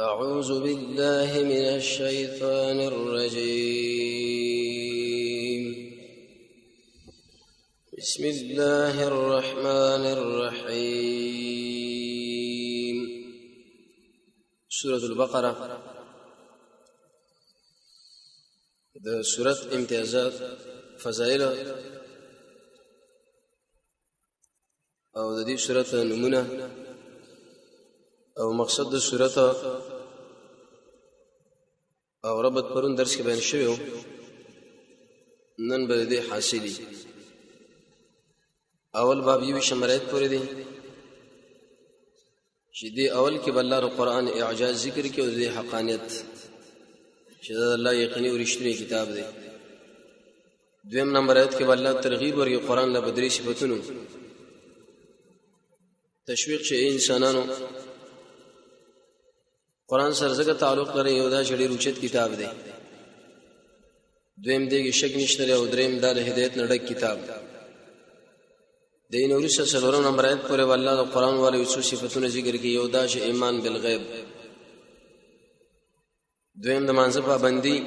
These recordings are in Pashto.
أعوذ بالله من الشيطان الرجيم. بسم الله الرحمن الرحيم. سورة البقرة ده سورة امتيازات فضائل او د دې سورة نمونه او مقصد د سورة او ربط پرون درس کې بیان شوی نن به دې حاصلې اول باب یو شمرایت پورې دی چې دې اول کې بل الله قرآن اعجاز ذکر کې او دې حقانیت چې الله یقیني او رښتینی کتاب دی. دویم نمبر آیت کې بل الله ترغیب ورکړي قرآن له بدري صفاتونو تشویق چې انسانانو قرآن سره زګه تعلق لري یو دا چې ډېر اوچت کتاب دی. دویم دی کې شک نشته او دریم دا د هدایت نه ډک کتاب دی. نور څلورم نمبر آیت پورې والله د قرآن والے یو صفاتونه ذکر کوي یو دا چې ایمان بالغیب، دویم د مانځه پابندي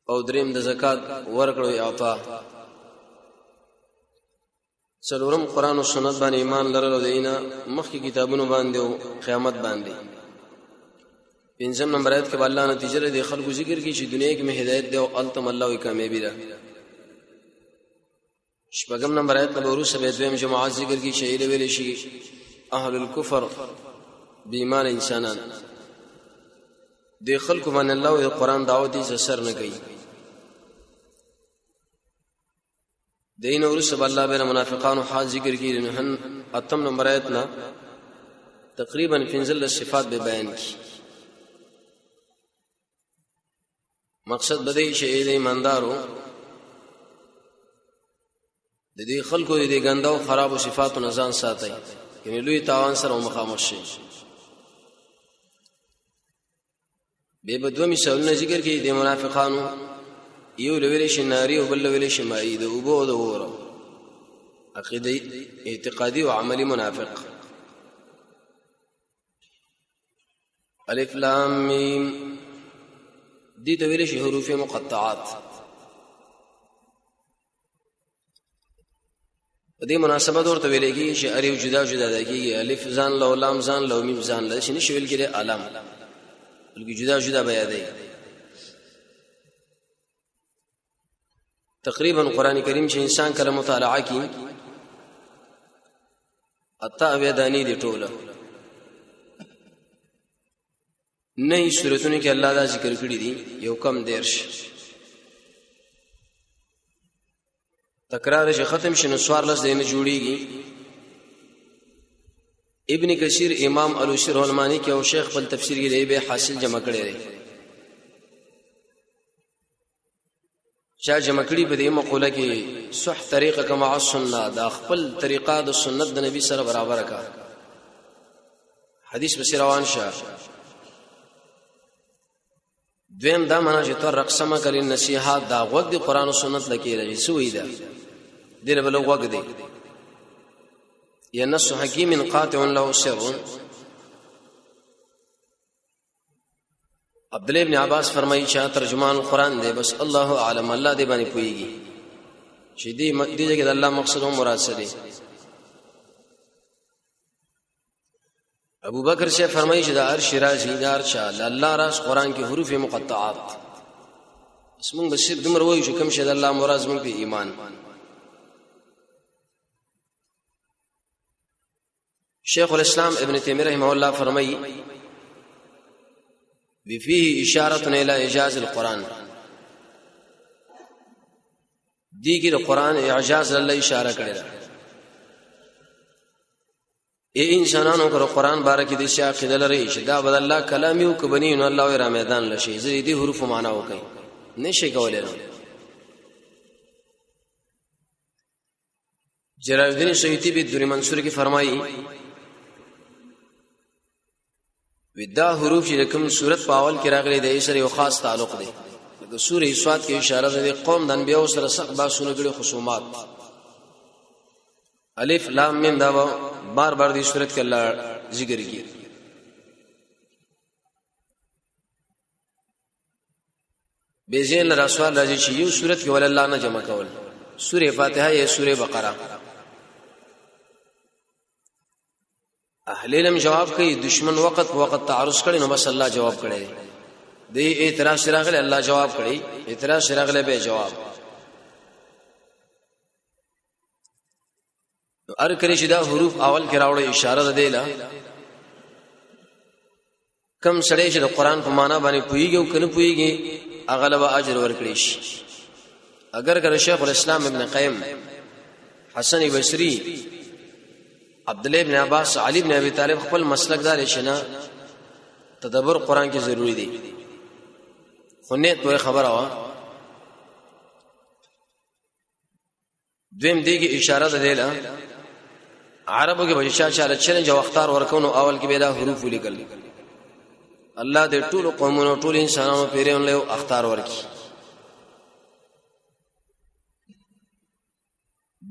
او دریم د زکات ورکړو اعطا، څلورم قرآن او سنت باندې ایمان لرل او دینه مخکې کتابونو باندې او قیامت باندې. پنځم نمبر آیت کې الله نتیجه لري خلکو ذکر کوي چې دنیا کې مې هدایت دی او التم الله وی کامیابی ده. شپږم نمبر آیت په ورسره به دویم جماعت ذکر کوي چې ایله ویل شي اهل الكفر بإيمان انسانان دی خلکو باندې الله او قرآن دعوت یې سر نه کوي. دین ورسب الله بیر منافقان حال ذکر کی نهن اتم نمبر آیت نا تقریبا فنزل الصفات به بیان کی. مقصد بدی چې د ایماندارو د دې خلکو د دې ګنده او خراب صفاتو نه ځان ساتي یعنی لوی تاوان سره مخامخ شي. به بدو مثالونه ذکر کی د منافقانو یو لویل شي ناری او بل لویل شي مای د اوبو د وره عقیده اعتقادي او عملي منافق. الف لام میم دي ته ویل شي حروف مقطعات. په دې مناسبت ورته ویل کېږي چې اړیو جدا جدا ده کېږي الف ځان له لام ځان له میم ځان له شي نشي ویل کېږي علم بلکې جدا جدا بیان دی. تقریبا قرآن کریم چې انسان کله مطالعه کی اتا اویدانی دی ټوله نه سورتونه کې الله دا ذکر کړی دي یو کم دیرش تکرار چې ختم شنه سوار لس دینه جوړیږي. ابن کثیر امام علوسی رحمانی کې او شیخ بل تفسیر کې دی به حاصل جمع کړی دی. چا جمع کړي په دې مقوله کې صح طریقه کما السنه دا خپل طریقه د سنت د نبی سره برابر کا حدیث بس روان شه. دویم دا معنا چې تر رقصمه کړي نصيحت دا وګ د قران او سنت لکې راځي سوې ده دله بل وګ دی یا نص حکیم قاطع له سر. عبدالله ابن عباس فرمایي چې ترجمان قرآن دی بس الله اعلم الله دې باندې پويږي چې دې کې د الله مقصد او مراد څه دي. ابو بکر سے فرمایي چې د عرش راځي دار چا الله راز قرآن کې حروف مقطعات اسمن بشیر دمر وایي چې کوم شه د الله مراد موږ په ایمان. شیخ الاسلام ابن تیمیہ رحمه الله فرمایي فيه اشاره الى اعجاز القران دي کې د قران اعجاز الله اشاره کړی ده. اے انسانانو پر قران بارک دي چې عقیده لري چې دا بد الله کلام یو کبنی نو الله را میدان لشي زه دې حروف معنا وکي نشي کولای. جلال الدین سیوطی به در منصور کې فرمایي ودا حروف چې کوم صورت پاول کې راغلي د ایسر یو خاص تعلق دی. د سورې سواد کې اشاره ده قوم د انبیاء سره سخت باسونه غړي خصومات الف لام میم دا بار بار دې صورت کې الله ذکر کی. بیزین رسول راځي چې یو صورت کې ول الله نه جمع کول سوره فاتحه یا سوره بقره. اهل علم جواب کوي دشمن وخت تعرض کړي نو بس الله جواب کړي. دی اعتراض راغله الله جواب کړي، اعتراض راغله به جواب. ار کړي چې دا حروف اول کې راوړې اشاره ده دیلا کم سړی چې د قران په معنا باندې پويږي او کنه پويږي اغلب اجر ورکړي شي. اگر کله شیخ الاسلام ابن قیم، حسن بصری، عبد الله ابن عباس، علي ابن ابي طالب خپل مسلک دار شنه تدبر قران کې ضروری دی. خو نه توه خبره وا دویم دیږي اشاره ده دیلا عربو کې بشا چاله چیلنج او اختار ورکونو اول کې بلا حروف لیکل. الله دې ټول قومونو ټول انسانانو پیرون له اختار ورکی.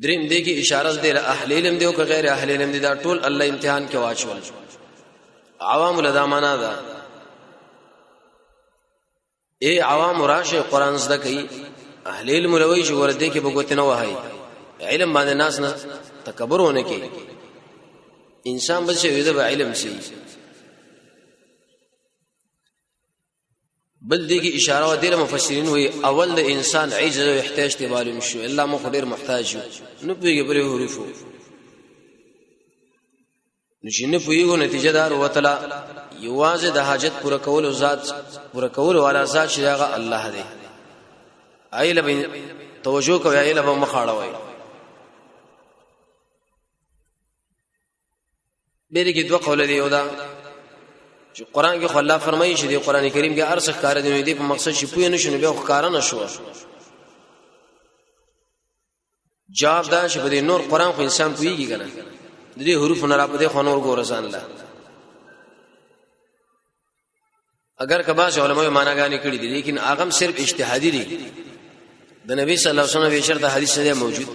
دریم دیږي اشاره ده اهل علم دی او که غیر اهل علم دي دا ټول الله امتحان کې واچول. عوام له معنا ده اے عوام راشه قران زده کوي، اهل علم لوي چې ورته کې بغوت نه وهاي علم باندې ناس نه تکبرونه کوي. انسان بل شي د علم شي بل دیږي اشاره و دي مفسرین وي اول د انسان عجز او احتیاج ته معلوم شو الا مخدر محتاج نو پیږي پر حروفو نشینه پیږي نتیجه دار وتلا یوازې د حاجت پوره کول او ذات پوره کول والا ذات شریغه الله دی. ایله به توجه کوي، ایله به مخاړوي. بیرګي دوه قول دی. یو دا چې قران کې الله فرمایي چې د قران کریم کې ارسخ کار دی دی په مقصد شي پوی نه شنو به ښکارا نشو. جواب دا چې په نور قران خو انسان پویږي کنه د دې حروف نه را پدې خو نور ګورسان الله. اگر کبا علماء معناګانی کړی دي لیکن اغم صرف اجتهادي دي. د نبی صلی الله علیه وسلم بشرط حدیث نه موجود.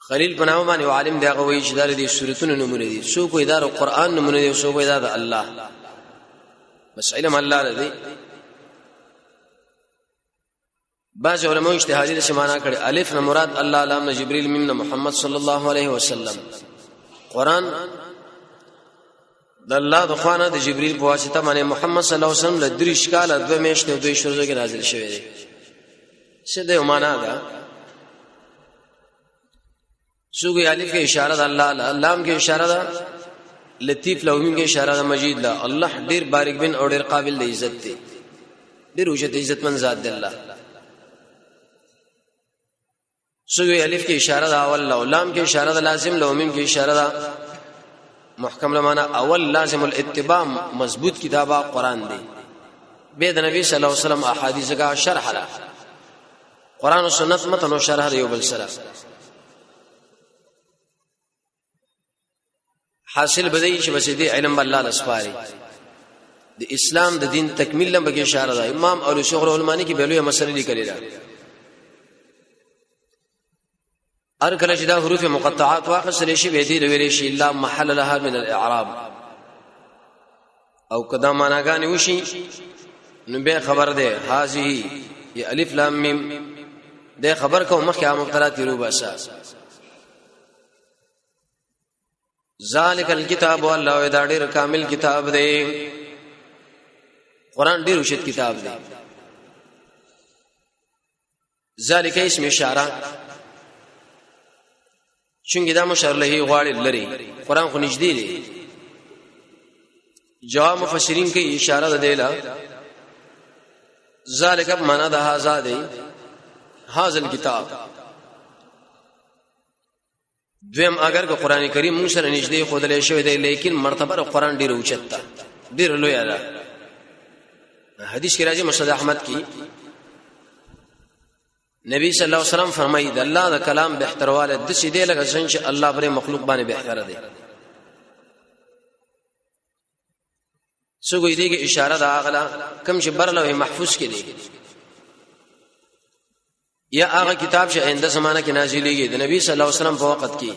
خلیل بناو باندې عالم دی هغه وایي چې دا د سورتونو نمونه دي. سو کوئی دا قرآن نمونه دي، سو کوئی دا د الله. بس علم الله لري. بعض علماء اجتهادي د معنا کړي الف نه مراد الله، لام نه جبريل، میم نه محمد صلی الله علیه وسلم. قرآن د الله د خوانه د جبريل په واسطه باندې محمد صلی الله علیه وسلم له دریش کاله دوه میاشتې او دوه شورزو کې نازل شوی دی. څه د معنا ده؟ سوګي الف کې اشاره ده الله، لام کې اشاره ده لطیف، لومیم کې اشاره ده مجید له. الله ډیر باریک بن او ډیر قابل د عزت دی، ډیر اوچت عزتمن ذات دی الله. سوګي الف کې اشاره ده اول له، لام کې اشاره ده لازم، لومیم کې اشاره ده محکم لمانا اول لازم الاتباع مضبوط کتابه قران دی. به د نبی صلی الله علیه وسلم احادیث کا شرح را قران او سنت متن او شرح دی بل سره. حاصل بدی چې بس دی علم الله الاسفاری د اسلام د دین تکمیل لم بګی اشاره ده. امام اولو شیخ العلمانی کی بیلوی مسله لیکلی ده. ار کله چې دا حروف مقطعات واخصل شي به دي ویل شي الا محل لها من الاعراب او کدا معناګانی وشي نو به خبر ده هذه یا الف لام میم ده خبر کو مخه مبتلا تیرو باسا. ذالک الکتاب والله دا ډیر کامل کتاب دی. قران ډیر اوچت کتاب دی. ذالک اسم اشاره چونګې دا مشار له غواړي لري. قران خو نږدې دی. جواب مفسرین کې اشاره ده دیلا ذالک معنا ده هاذا دی هاذا الكتاب. دویم اگر که قران کریم موږ سره نږدې خودلې شوی دی لیکن مرتبه قران ډیر اوچت ده، ډیر لوی ده. حدیث کې راځي مسند احمد کې نبی صلی الله علیه وسلم فرمایي د الله د کلام بهترواله د څه دی لکه څنګه چې الله پر مخلوق باندې بهتر دی. څنګه دې کې اشاره ده اغلا کم چې برلوه محفوظ کې دی یا هغه کتاب چې آینده زمانہ کې نازلېږي د نبی صلی الله علیه وسلم په وخت کې،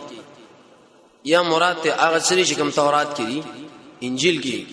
یا مراد ته هغه چې کوم تورات کې دي، انجیل کې